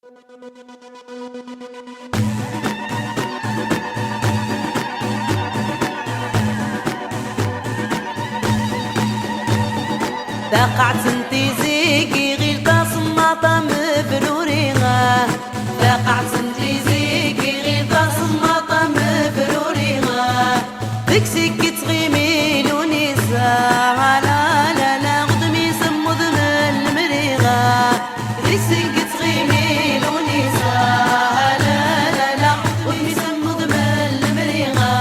ثقعت انتي زيكي غير تصمطة مبروريغا، ثقعت انتي زيكي غير تصمطة مبروريغا، ديك سكت غيميل ونسا لا لا لا غدمي سمض من المريغا، ديك سكت غيميل ونسا لا لا لا غدمي سمض من المريغا.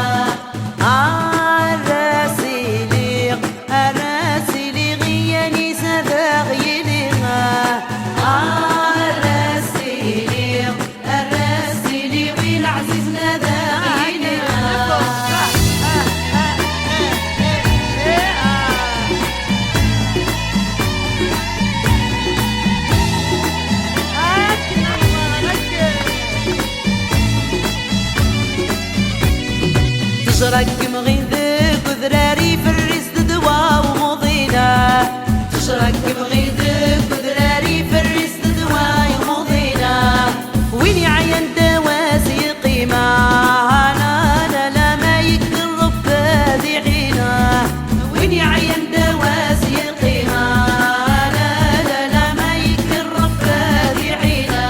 تشرك مغيدك وذراري في الريس تدوا ومضينا، تشرك مغيدك وذراري في الريس تدوا ومضينا، وين عين دواسي قيمة لا لا لا ما يقرب فادي حينا، وين عين دواسي قيمة لا لا لا ما يقرب فادي حينا.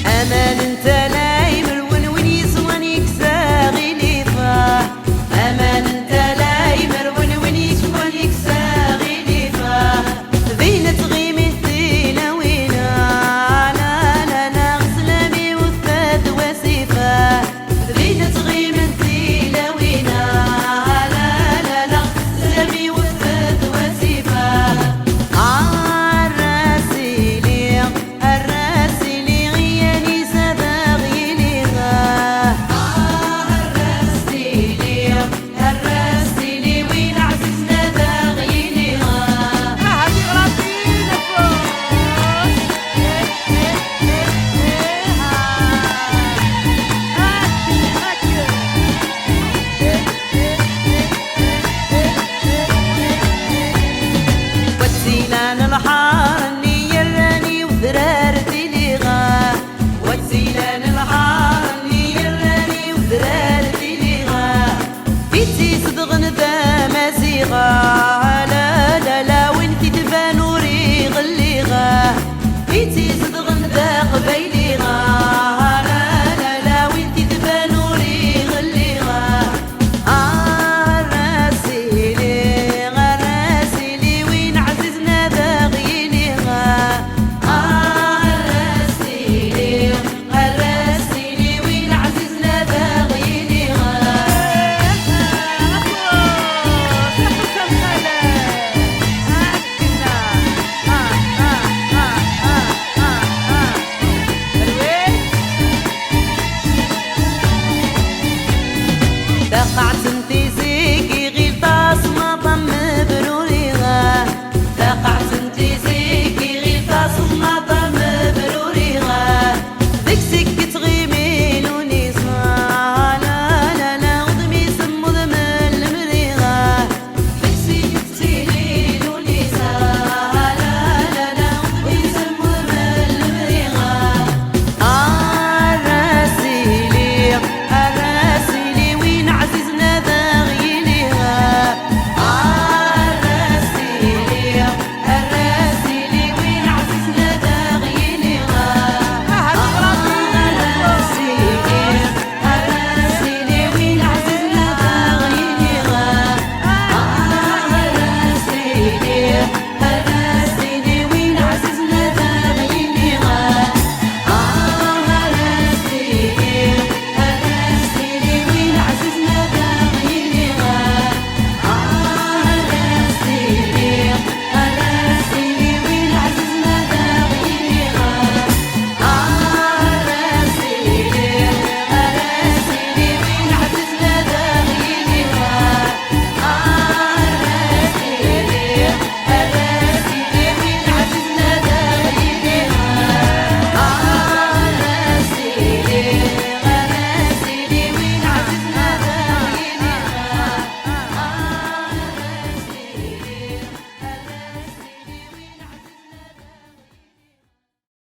أمان انت لا